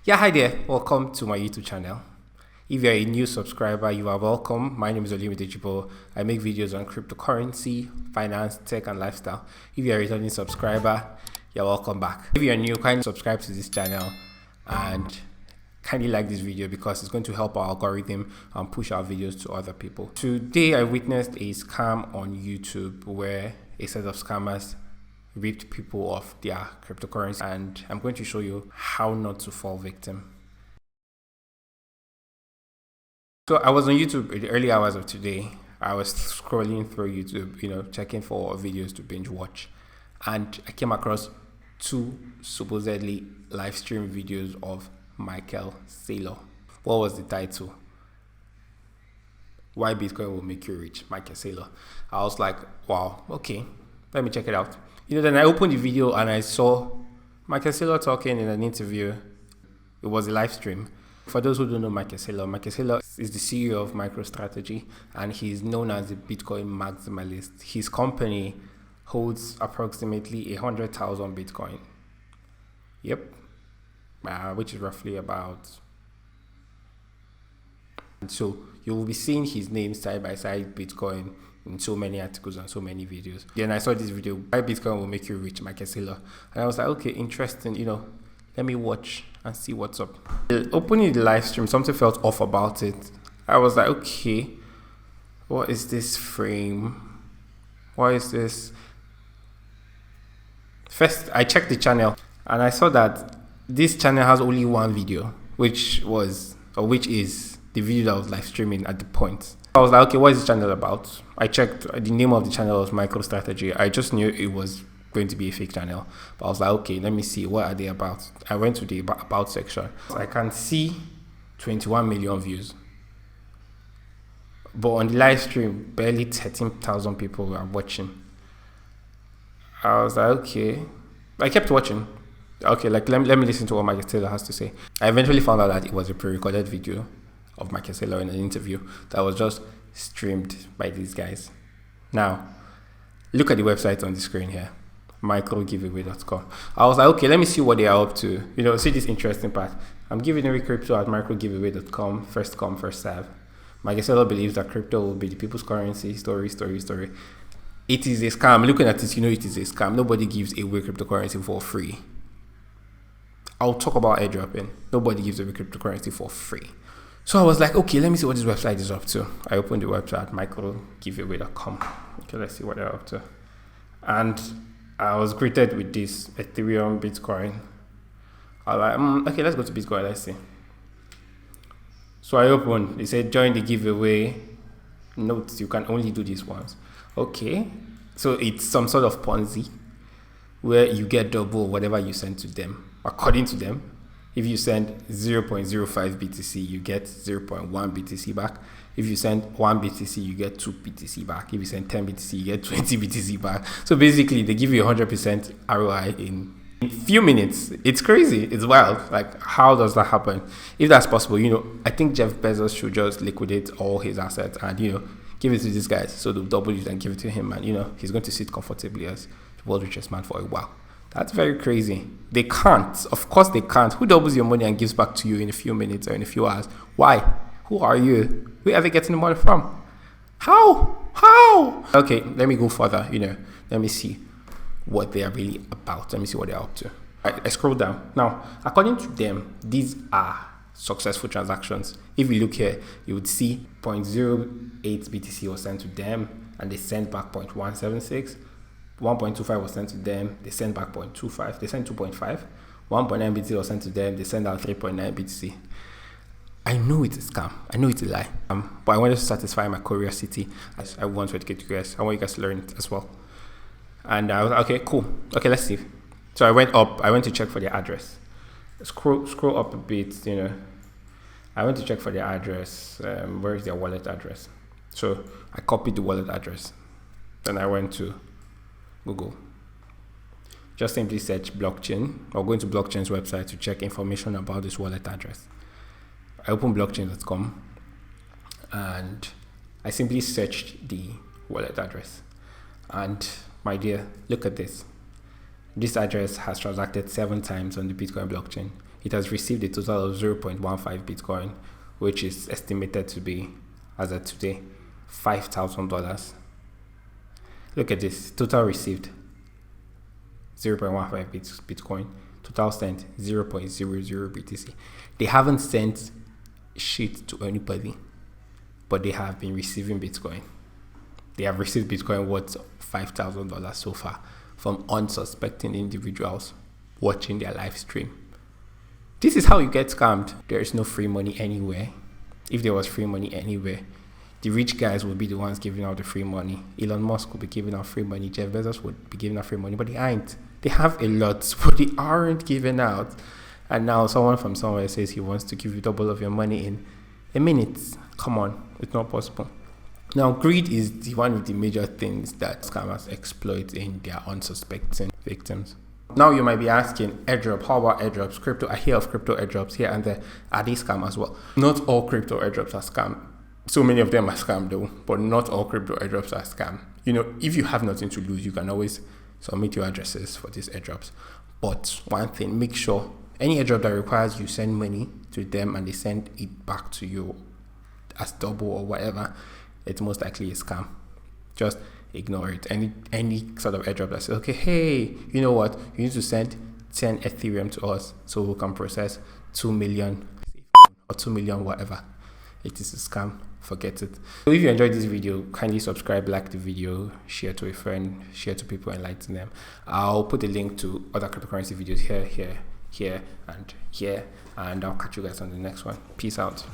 Yeah, hi there. Welcome to my YouTube channel. If you're a new subscriber, you are welcome. My name is Olimidejibo. I make videos on cryptocurrency, finance, tech, and lifestyle. If you're a returning subscriber, you're welcome back. If you're new, kindly subscribe to this channel and kindly like this video because it's going to help our algorithm and push our videos to other people. Today, I witnessed a scam on YouTube where a set of scammers ripped people off their cryptocurrency, and I'm going to show you how not to fall victim. So I was on YouTube in the early hours of today. I was scrolling through YouTube, checking for videos to binge watch, and I came across two supposedly live stream videos of Michael Saylor. What was the title? Why Bitcoin will make you rich, Michael Saylor. I was like, wow, okay, let me check it out. Then I opened the video and I saw Michael Saylor talking in an interview. It was a live stream. For those who don't know Michael Saylor is the CEO of MicroStrategy, and he's known as a Bitcoin maximalist. His company holds approximately 100,000 Bitcoin. Yep. Which is roughly about. So you will be seeing his name side by side, Bitcoin, in so many articles and so many videos. Then I saw this video, why Bitcoin will make you rich, Michael Saylor. And I was like, okay, interesting, let me watch and see what's up. Opening the live stream, something felt off about it. I was like, okay, what is this frame? What is this? First, I checked the channel and I saw that this channel has only one video, which is the video that was live streaming at the point. I was like, okay, what is this channel about? I checked, the name of the channel was MicroStrategy. I just knew it was going to be a fake channel. But I was like, okay, let me see, what are they about? I went to the about section. So I can see 21 million views. But on the live stream, barely 13,000 people were watching. I was like, okay. I kept watching. Okay, let me listen to what Michael Saylor has to say. I eventually found out that it was a pre-recorded video of Michael Saylor in an interview that was just streamed by these guys. Now, look at the website on the screen here, microgiveaway.com. I was like, okay, let me see what they are up to. See this interesting part. I'm giving away crypto at microgiveaway.com, first come, first serve. Michael Saylor believes that crypto will be the people's currency. Story. It is a scam. Looking at this, it is a scam. Nobody gives away cryptocurrency for free. I'll talk about airdropping. Nobody gives away cryptocurrency for free. So I was like, okay, let me see what this website is up to. I opened the website, microgiveaway.com. Okay, let's see what they're up to. And I was greeted with this Ethereum, Bitcoin. I was like, okay, let's go to Bitcoin, let's see. So I opened, it said, join the giveaway. Note, you can only do this once. Okay, so it's some sort of Ponzi where you get double whatever you send to them. According to them, if you send 0.05 BTC, you get 0.1 BTC back. If you send 1 BTC, you get 2 BTC back. If you send 10 BTC, you get 20 BTC back. So basically, they give you 100% ROI in a few minutes. It's crazy. It's wild. Like, how does that happen? If that's possible, I think Jeff Bezos should just liquidate all his assets and, give it to these guys. So they'll double it and give it to him. And, he's going to sit comfortably as the world's richest man for a while. That's very crazy. They can't. Of course they can't. Who doubles your money and gives back to you in a few minutes or in a few hours? Why? Who are you? Where are they getting the money from? How? Okay, let me go further. Let me see what they are really about. Let me see what they're up to. I scroll down. Now, according to them, these are successful transactions. If you look here, you would see 0.08 BTC was sent to them and they sent back 0.176. 1.25 was sent to them, they sent back 0.25, they sent 2.5, 1.9 BTC was sent to them, they sent out 3.9 BTC. I know it's a scam, I know it's a lie, but I wanted to satisfy my curiosity. I want to educate you guys, I want you guys to learn it as well. And I was like, okay, cool, okay, let's see. So I went to check for their address. Scroll up a bit, I went to check for their address, where is their wallet address? So I copied the wallet address, then I went to Google. Just simply search blockchain or go into blockchain's website to check information about this wallet address. I opened blockchain.com and I simply searched the wallet address. And my dear, look at this. This address has transacted 7 times on the Bitcoin blockchain. it has received a total of 0.15 Bitcoin, which is estimated to be, as of today, $5,000. Look at this, total received 0.15 Bitcoin, total sent 0.00 BTC. They haven't sent shit to anybody, but they have been receiving Bitcoin. They have received Bitcoin worth $5,000 so far from unsuspecting individuals watching their live stream. This is how you get scammed. There is no free money anywhere. If there was free money anywhere, the rich guys would be the ones giving out the free money. Elon Musk would be giving out free money. Jeff Bezos would be giving out free money, but they ain't. They have a lot, but they aren't giving out. And now someone from somewhere says he wants to give you double of your money in a minute. Come on, it's not possible. Now, greed is one of the major things that scammers exploit in their unsuspecting victims. Now you might be asking, airdrop, how about airdrops? Crypto, I hear of crypto airdrops here and there. Are they scam as well? Not all crypto airdrops are scam. So many of them are scam though, but not all crypto airdrops are scam. You know, if you have nothing to lose, you can always submit your addresses for these airdrops. But one thing, make sure any airdrop that requires you send money to them and they send it back to you as double or whatever, it's most likely a scam. Just ignore it. Any sort of airdrop that says, okay, hey, you know what, you need to send 10 Ethereum to us so we can process 2 million or 2 million whatever, it is a scam. Forget it. So if you enjoyed this video, kindly subscribe, like the video, share to a friend, share to people, enlighten them. I'll put a link to other cryptocurrency videos here, and I'll catch you guys on the next one. Peace out.